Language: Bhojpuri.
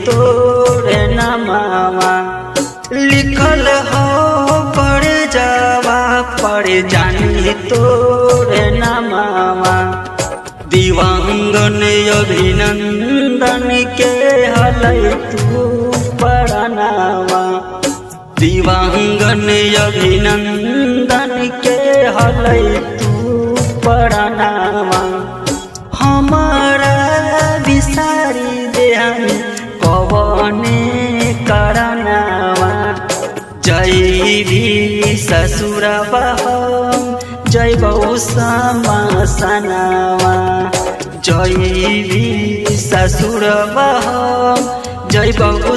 तोरे नामावा लिखल हो पड़ जावा पड़ जानी तोरे नामावा दिवांगन अभिनंदन के हलै तू परानावा दिवांगन अभिनंदन के हलै तू परानावा हमारा बिसारी देहन कवने करनावा जय भी ससुरबा जय बहु समासनावा जय भी ससुरबा जय बहु